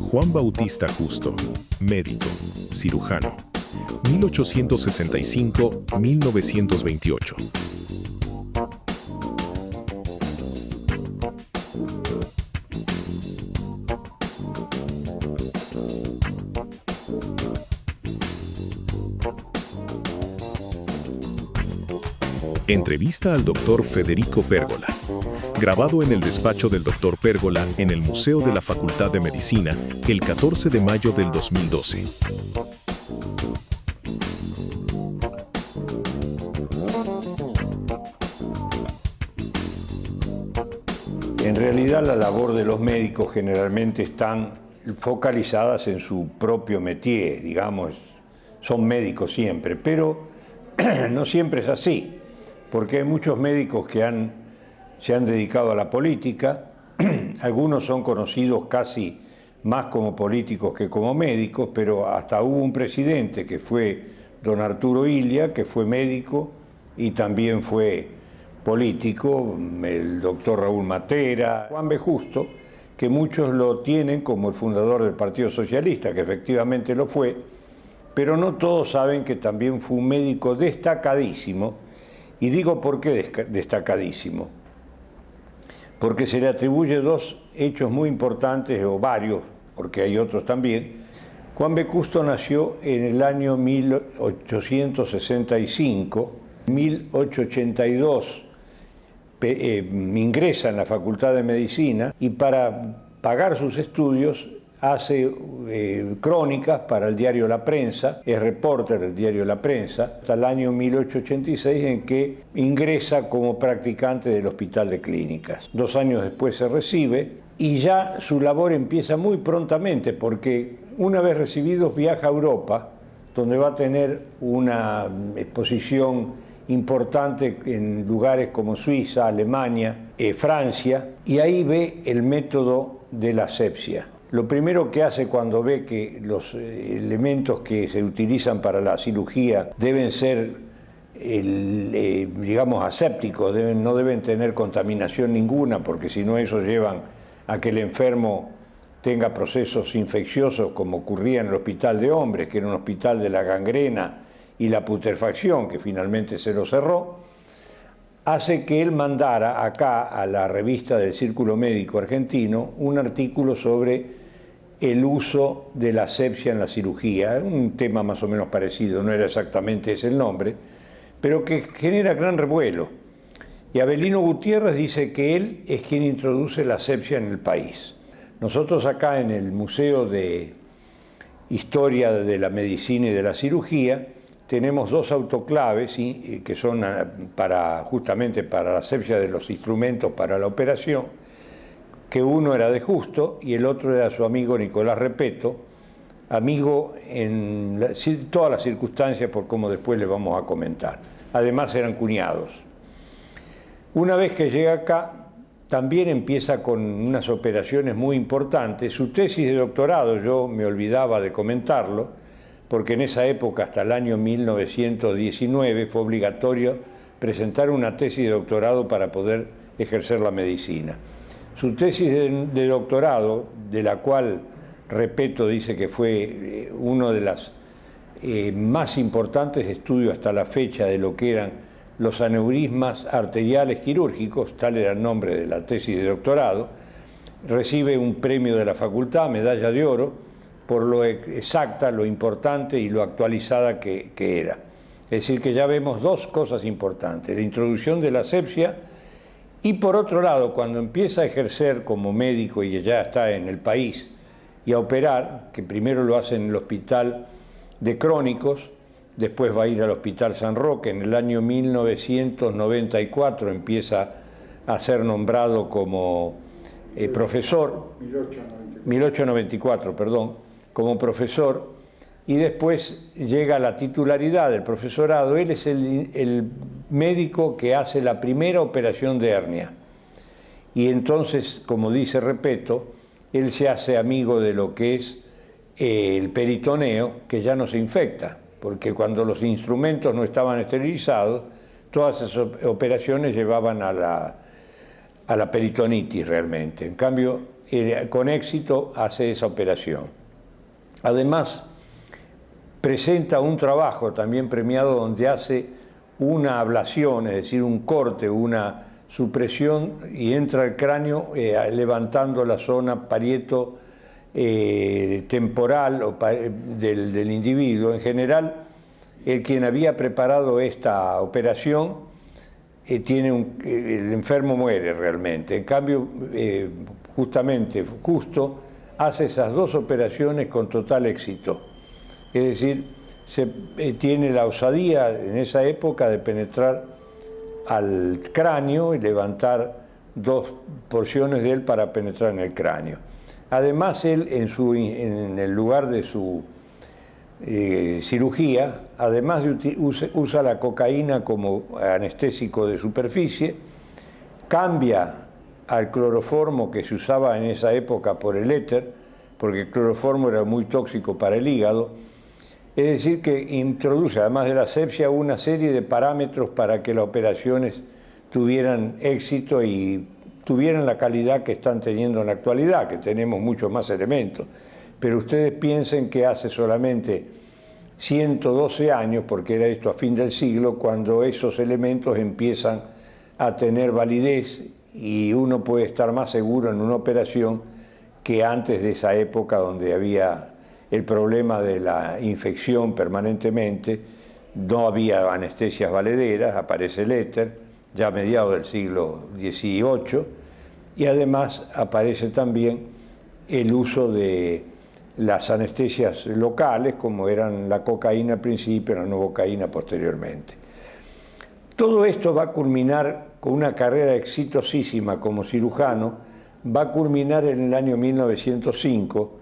Juan Bautista Justo, médico, cirujano, 1865-1928. Entrevista al Dr. Federico Pérgola. Grabado en el despacho del Dr. Pérgola en el Museo de la Facultad de Medicina el 14 de mayo del 2012. En realidad la labor de los médicos generalmente están focalizadas en su propio métier, digamos, son médicos siempre, pero no siempre es así, porque hay muchos médicos que se han dedicado a la política, algunos son conocidos casi más como políticos que como médicos, pero hasta hubo un presidente que fue don Arturo Illia, que fue médico y también fue político, el doctor Raúl Matera, Juan B. Justo, que muchos lo tienen como el fundador del Partido Socialista, que efectivamente lo fue, pero no todos saben que también fue un médico destacadísimo, y digo por qué destacadísimo, porque se le atribuye dos hechos muy importantes, o varios, porque hay otros también. Juan B. Justo nació en el año 1865, 1882 ingresa en la Facultad de Medicina y para pagar sus estudios hace crónicas para el diario La Prensa, es reporter del diario La Prensa, hasta el año 1886 en que ingresa como practicante del Hospital de Clínicas. 2 años después se recibe y ya su labor empieza muy prontamente porque una vez recibido viaja a Europa, donde va a tener una exposición importante en lugares como Suiza, Alemania, Francia, y ahí ve el método de la asepsia. Lo primero que hace cuando ve que los elementos que se utilizan para la cirugía deben ser, digamos, asépticos, no deben tener contaminación ninguna, porque si no eso llevan a que el enfermo tenga procesos infecciosos como ocurría en el hospital de hombres, que era un hospital de la gangrena y la putrefacción, que finalmente se lo cerró, hace que él mandara acá a la revista del Círculo Médico Argentino un artículo sobre el uso de la asepsia en la cirugía, un tema más o menos parecido, no era exactamente ese el nombre, pero que genera gran revuelo. Y Avelino Gutiérrez dice que él es quien introduce la asepsia en el país. Nosotros acá en el Museo de Historia de la Medicina y de la Cirugía tenemos 2 autoclaves que son justamente para la asepsia de los instrumentos para la operación, que uno era de Justo y el otro era su amigo Nicolás Repetto, amigo en todas las circunstancias, por como después les vamos a comentar. Además eran cuñados. Una vez que llega acá, también empieza con unas operaciones muy importantes. Su tesis de doctorado, yo me olvidaba de comentarlo, porque en esa época, hasta el año 1919, fue obligatorio presentar una tesis de doctorado para poder ejercer la medicina. Su tesis de doctorado, de la cual Repetto dice que fue uno de los más importantes estudios hasta la fecha de lo que eran los aneurismas arteriales quirúrgicos, tal era el nombre de la tesis de doctorado, recibe un premio de la facultad, medalla de oro, por lo exacta, lo importante y lo actualizada que era. Es decir, que ya vemos 2 cosas importantes, la introducción de la asepsia y por otro lado, cuando empieza a ejercer como médico y ya está en el país y a operar, que primero lo hace en el Hospital de Crónicos, después va a ir al Hospital San Roque, en el año 1994 empieza a ser nombrado como profesor, 1894, perdón, como profesor, y después llega a la titularidad del profesorado. Él es el médico que hace la primera operación de hernia. Y entonces, como dice Repetto, él se hace amigo de lo que es el peritoneo, que ya no se infecta, porque cuando los instrumentos no estaban esterilizados, todas esas operaciones llevaban a la peritonitis realmente. En cambio, con éxito hace esa operación. Además, presenta un trabajo también premiado donde hace una ablación, es decir, un corte, una supresión, y entra al cráneo levantando la zona parieto temporal del individuo. En general, el quien había preparado esta operación el enfermo muere realmente. En cambio, Justo hace esas dos operaciones con total éxito. Es decir, tiene la osadía en esa época de penetrar al cráneo y levantar dos porciones de él para penetrar en el cráneo. Además, él en el lugar de su cirugía, además usa la cocaína como anestésico de superficie, cambia al cloroformo que se usaba en esa época por el éter, porque el cloroformo era muy tóxico para el hígado. Es decir, que introduce, además de la asepsia, una serie de parámetros para que las operaciones tuvieran éxito y tuvieran la calidad que están teniendo en la actualidad, que tenemos muchos más elementos. Pero ustedes piensen que hace solamente 112 años, porque era esto a fin del siglo, cuando esos elementos empiezan a tener validez y uno puede estar más seguro en una operación que antes de esa época donde había el problema de la infección permanentemente, no había anestesias valederas, aparece el éter, ya a mediados del siglo XVIII, y además aparece también el uso de las anestesias locales, como eran la cocaína al principio y la novocaína posteriormente. Todo esto va a culminar con una carrera exitosísima como cirujano, va a culminar en el año 1905,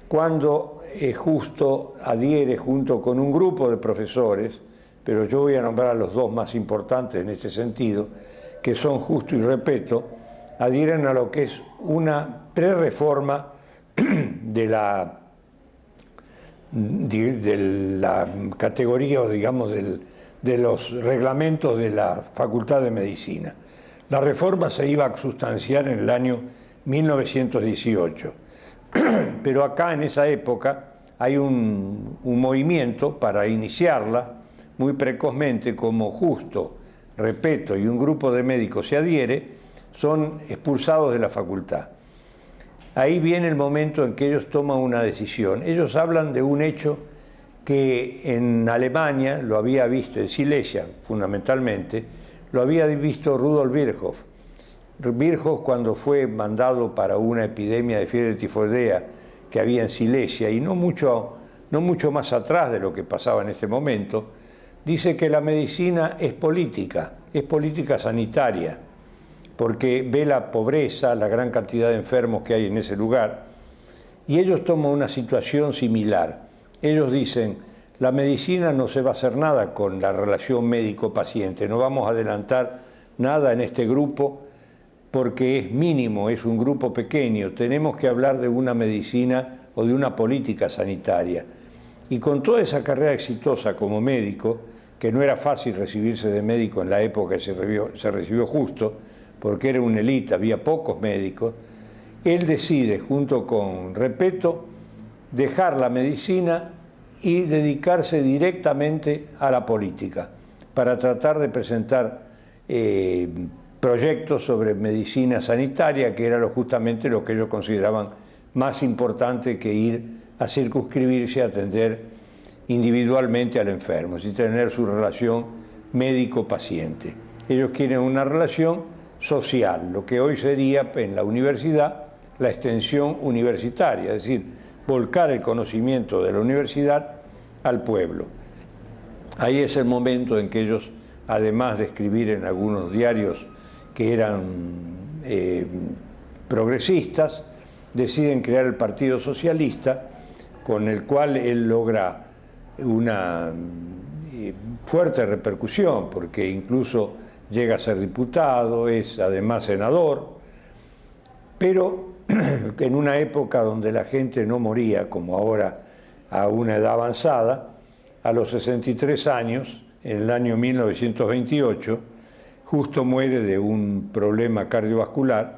cuando Justo adhiere junto con un grupo de profesores, pero yo voy a nombrar a los dos más importantes en este sentido, que son Justo y Repetto, adhieren a lo que es una prerreforma de la categoría, o digamos, de los reglamentos de la Facultad de Medicina. La reforma se iba a sustanciar en el año 1918, pero acá en esa época hay un movimiento para iniciarla muy precozmente. Como Justo, Repetto y un grupo de médicos se adhiere, son expulsados de la facultad. Ahí viene el momento en que ellos toman una decisión. Ellos hablan de un hecho que en Alemania lo había visto, en Silesia fundamentalmente, lo había visto Rudolf Virchow. Virchow, cuando fue mandado para una epidemia de fiebre tifoidea que había en Silesia, y no mucho más atrás de lo que pasaba en ese momento, dice que la medicina es política sanitaria, porque ve la pobreza, la gran cantidad de enfermos que hay en ese lugar, y ellos toman una situación similar. Ellos dicen, la medicina no se va a hacer nada con la relación médico-paciente, no vamos a adelantar nada en este grupo porque es mínimo, es un grupo pequeño, tenemos que hablar de una medicina o de una política sanitaria. Y con toda esa carrera exitosa como médico, que no era fácil recibirse de médico en la época que se recibió Justo, porque era una élite, había pocos médicos, él decide, junto con Repetto, dejar la medicina y dedicarse directamente a la política, para tratar de presentar proyectos sobre medicina sanitaria, que era justamente lo que ellos consideraban más importante que ir a circunscribirse a atender individualmente al enfermo, es decir, tener su relación médico-paciente. Ellos quieren una relación social, lo que hoy sería en la universidad la extensión universitaria, es decir, volcar el conocimiento de la universidad al pueblo. Ahí es el momento en que ellos, además de escribir en algunos diarios que eran progresistas, deciden crear el Partido Socialista, con el cual él logra una fuerte repercusión, porque incluso llega a ser diputado, es además senador, pero en una época donde la gente no moría como ahora a una edad avanzada, a los 63 años, en el año 1928, Justo muere de un problema cardiovascular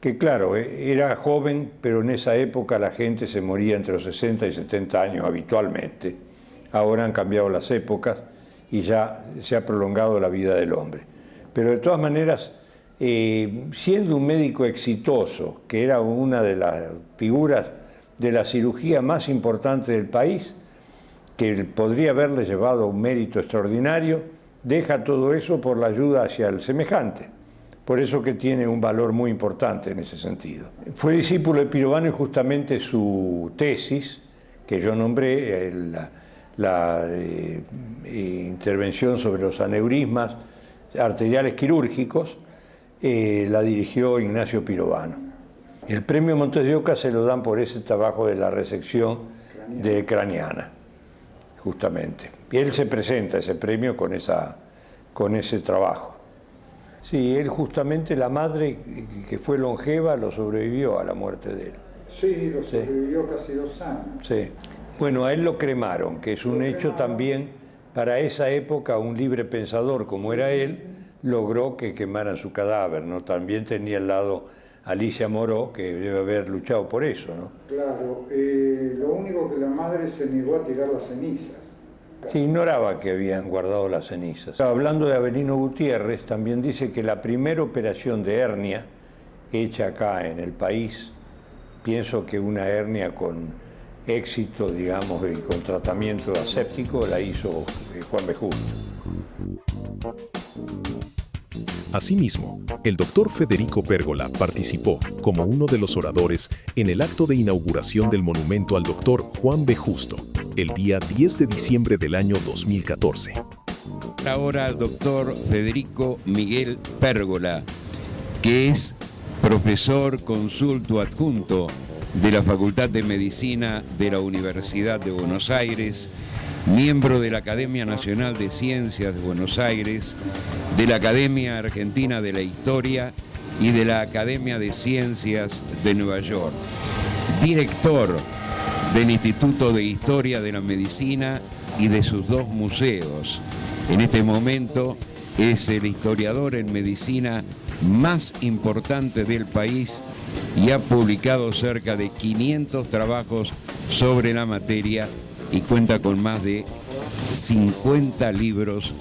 que claro, era joven, pero en esa época la gente se moría entre los 60 y 70 años habitualmente. Ahora han cambiado las épocas y ya se ha prolongado la vida del hombre. Pero de todas maneras, siendo un médico exitoso, que era una de las figuras de la cirugía más importante del país, que podría haberle llevado un mérito extraordinario, deja todo eso por la ayuda hacia el semejante. Por eso que tiene un valor muy importante en ese sentido. Fue discípulo de Pirovano y justamente su tesis, que yo nombré, la intervención sobre los aneurismas arteriales quirúrgicos, la dirigió Ignacio Pirovano. El premio Montes de Oca se lo dan por ese trabajo de la resección craneana, justamente. Y él se presenta ese premio con ese trabajo. Sí, él justamente, la madre que fue longeva, lo sobrevivió a la muerte de él. Sí, lo sobrevivió casi 2 años. Sí. Bueno, a él lo cremaron, que es un hecho también, para esa época, un libre pensador como era él, logró que quemaran su cadáver, ¿no? También tenía al lado Alicia Moró, que debe haber luchado por eso, ¿no? Claro, lo único que la madre se negó a tirar las cenizas. Se ignoraba que habían guardado las cenizas. Hablando de Avelino Gutiérrez, también dice que la primera operación de hernia hecha acá en el país, pienso que una hernia con éxito, digamos, y con tratamiento aséptico, la hizo Juan B. Justo. Asimismo, el doctor Federico Pérgola participó como uno de los oradores en el acto de inauguración del monumento al doctor Juan B. Justo, el día 10 de diciembre del año 2014. Ahora al doctor Federico Miguel Pérgola, que es profesor consulto adjunto de la Facultad de Medicina de la Universidad de Buenos Aires, miembro de la Academia Nacional de Ciencias de Buenos Aires, de la Academia Argentina de la Historia y de la Academia de Ciencias de Nueva York, director del Instituto de Historia de la Medicina y de sus 2 museos. En este momento es el historiador en medicina más importante del país y ha publicado cerca de 500 trabajos sobre la materia y cuenta con más de 50 libros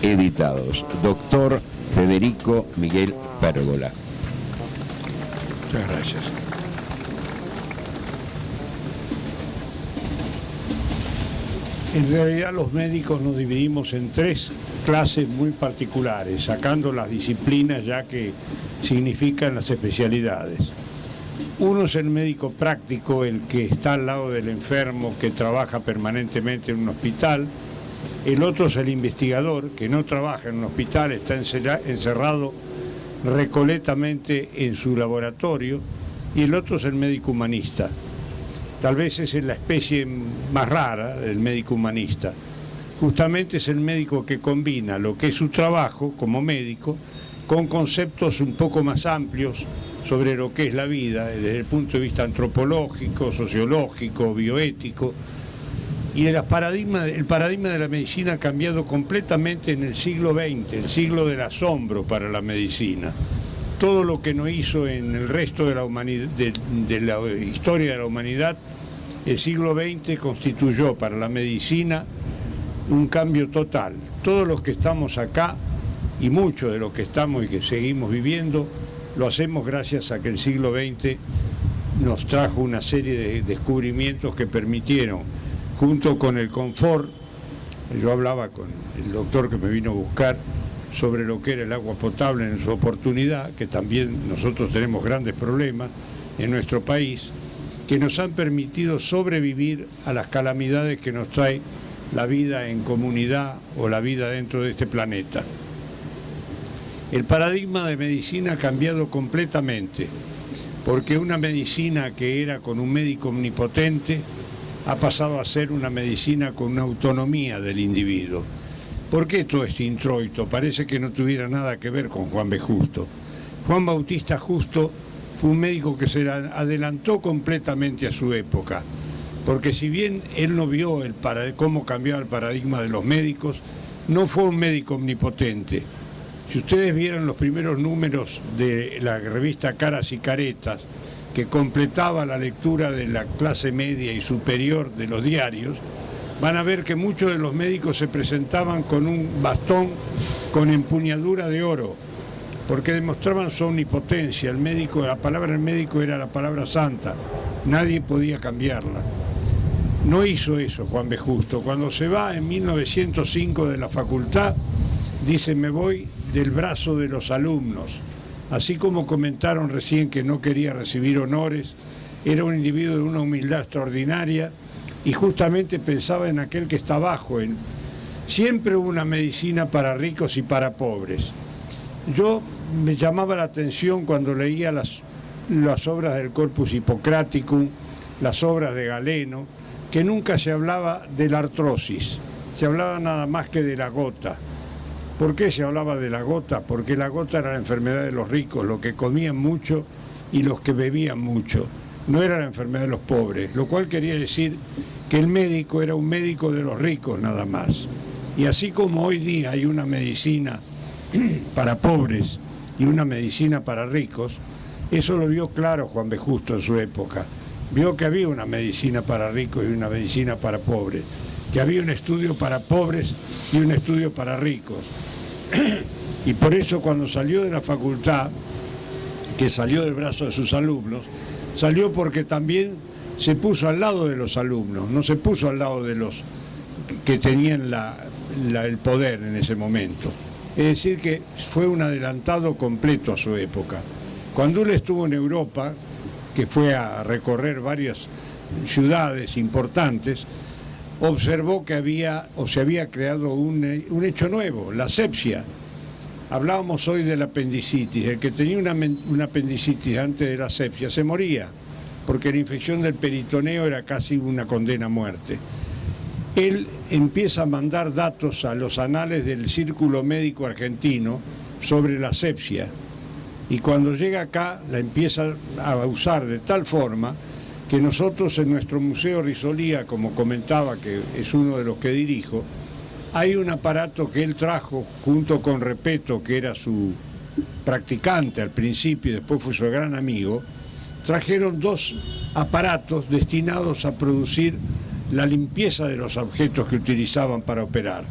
editados. Doctor Federico Miguel Pérgola. Muchas gracias. En realidad los médicos nos dividimos en 3 clases muy particulares, sacando las disciplinas ya que significan las especialidades. Uno es el médico práctico, el que está al lado del enfermo, que trabaja permanentemente en un hospital. El otro es el investigador, que no trabaja en un hospital, está encerrado recoletamente en su laboratorio. Y el otro es el médico humanista. Tal vez esa es la especie más rara del médico humanista. Justamente es el médico que combina lo que es su trabajo como médico con conceptos un poco más amplios sobre lo que es la vida, desde el punto de vista antropológico, sociológico, bioético. Y el paradigma de la medicina ha cambiado completamente en el siglo XX, el siglo del asombro para la medicina. Todo lo que no hizo en el resto de la humanidad, de la historia de la humanidad, el siglo XX constituyó para la medicina un cambio total. Todos los que estamos acá, y muchos de los que estamos y que seguimos viviendo, lo hacemos gracias a que el siglo XX nos trajo una serie de descubrimientos que permitieron, junto con el confort, yo hablaba con el doctor que me vino a buscar sobre lo que era el agua potable en su oportunidad, que también nosotros tenemos grandes problemas en nuestro país, que nos han permitido sobrevivir a las calamidades que nos trae la vida en comunidad o la vida dentro de este planeta. El paradigma de medicina ha cambiado completamente, porque una medicina que era con un médico omnipotente ha pasado a ser una medicina con una autonomía del individuo. ¿Por qué todo este introito? Parece que no tuviera nada que ver con Juan B. Justo. Juan Bautista Justo fue un médico que se adelantó completamente a su época, porque si bien él no vio cómo cambiaba el paradigma de los médicos, no fue un médico omnipotente. Si ustedes vieran los primeros números de la revista Caras y Caretas, que completaba la lectura de la clase media y superior de los diarios, van a ver que muchos de los médicos se presentaban con un bastón con empuñadura de oro, porque demostraban su omnipotencia. El médico, la palabra del médico era la palabra santa, nadie podía cambiarla. No hizo eso Juan B. Justo. Cuando se va en 1905 de la facultad, dice: me voy del brazo de los alumnos. Así como comentaron recién que no quería recibir honores, era un individuo de una humildad extraordinaria y justamente pensaba en aquel que está abajo. Siempre hubo una medicina para ricos y para pobres. Yo me llamaba la atención cuando leía las obras del Corpus Hippocraticum, las obras de Galeno, que nunca se hablaba de la artrosis, se hablaba nada más que de la gota. ¿Por qué se hablaba de la gota? Porque la gota era la enfermedad de los ricos, los que comían mucho y los que bebían mucho. No era la enfermedad de los pobres, lo cual quería decir que el médico era un médico de los ricos nada más. Y así como hoy día hay una medicina para pobres y una medicina para ricos, eso lo vio claro Juan B. Justo en su época. Vio que había una medicina para ricos y una medicina para pobres, que había un estudio para pobres y un estudio para ricos. Y por eso cuando salió de la facultad, que salió del brazo de sus alumnos, salió porque también se puso al lado de los alumnos, no se puso al lado de los que tenían el poder en ese momento. Es decir, que fue un adelantado completo a su época. Cuando él estuvo en Europa, que fue a recorrer varias ciudades importantes, observó que se había creado un hecho nuevo, la asepsia. Hablábamos hoy de la apendicitis. El que tenía una apendicitis antes de la asepsia se moría, porque la infección del peritoneo era casi una condena a muerte. Él empieza a mandar datos a los anales del Círculo Médico Argentino sobre la asepsia, y cuando llega acá la empieza a usar de tal forma que nosotros en nuestro Museo Risolía, como comentaba, que es uno de los que dirijo, hay un aparato que él trajo junto con Repetto, que era su practicante al principio y después fue su gran amigo. Trajeron dos aparatos destinados a producir la limpieza de los objetos que utilizaban para operar.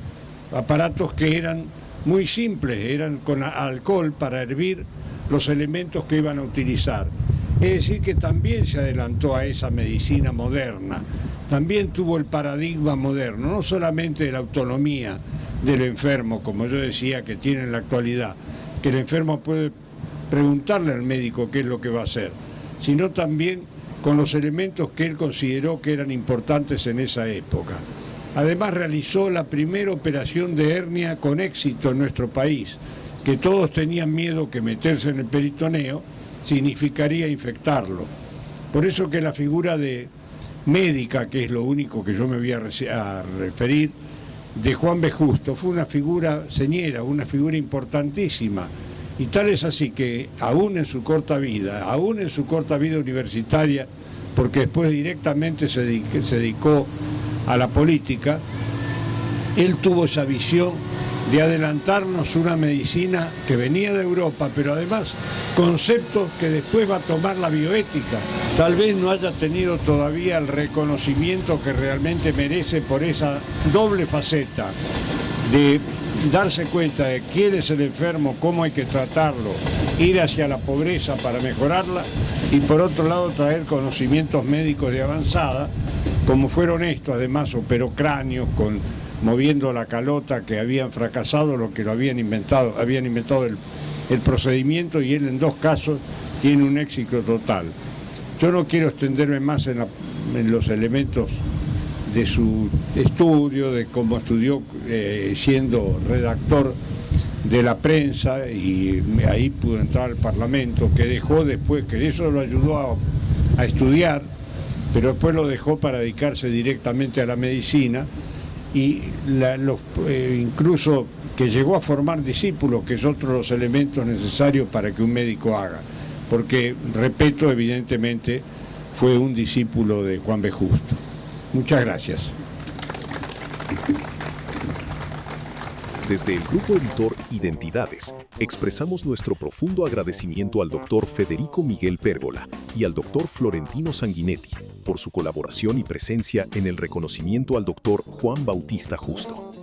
Aparatos que eran muy simples, eran con alcohol para hervir los elementos que iban a utilizar. Es decir, que también se adelantó a esa medicina moderna, también tuvo el paradigma moderno, no solamente de la autonomía del enfermo, como yo decía, que tiene en la actualidad, que el enfermo puede preguntarle al médico qué es lo que va a hacer, sino también con los elementos que él consideró que eran importantes en esa época. Además realizó la primera operación de hernia con éxito en nuestro país, que todos tenían miedo que meterse en el peritoneo significaría infectarlo. Por eso que la figura de médica, que es lo único que yo me voy a referir, de Juan B. Justo, fue una figura señera, una figura importantísima. Y tal es así que aún en su corta vida universitaria, porque después directamente se dedicó a la política, él tuvo esa visión de adelantarnos una medicina que venía de Europa, pero además conceptos que después va a tomar la bioética. Tal vez no haya tenido todavía el reconocimiento que realmente merece por esa doble faceta de darse cuenta de quién es el enfermo, cómo hay que tratarlo, ir hacia la pobreza para mejorarla, y por otro lado traer conocimientos médicos de avanzada, como fueron estos. Además operó cráneos moviendo la calota, que habían fracasado lo que lo habían inventado el procedimiento, y él en dos casos tiene un éxito total. Yo no quiero extenderme más en los elementos de su estudio, de cómo estudió siendo redactor de la prensa, y ahí pudo entrar al Parlamento, que dejó después, que eso lo ayudó a estudiar, pero después lo dejó para dedicarse directamente a la medicina, y incluso que llegó a formar discípulos, que es otro de los elementos necesarios para que un médico haga, porque Repetto evidentemente fue un discípulo de Juan B. Justo. Muchas gracias. Desde el grupo editor Identidades, expresamos nuestro profundo agradecimiento al doctor Federico Miguel Pérgola y al doctor Florentino Sanguinetti por su colaboración y presencia en el reconocimiento al doctor Juan Bautista Justo.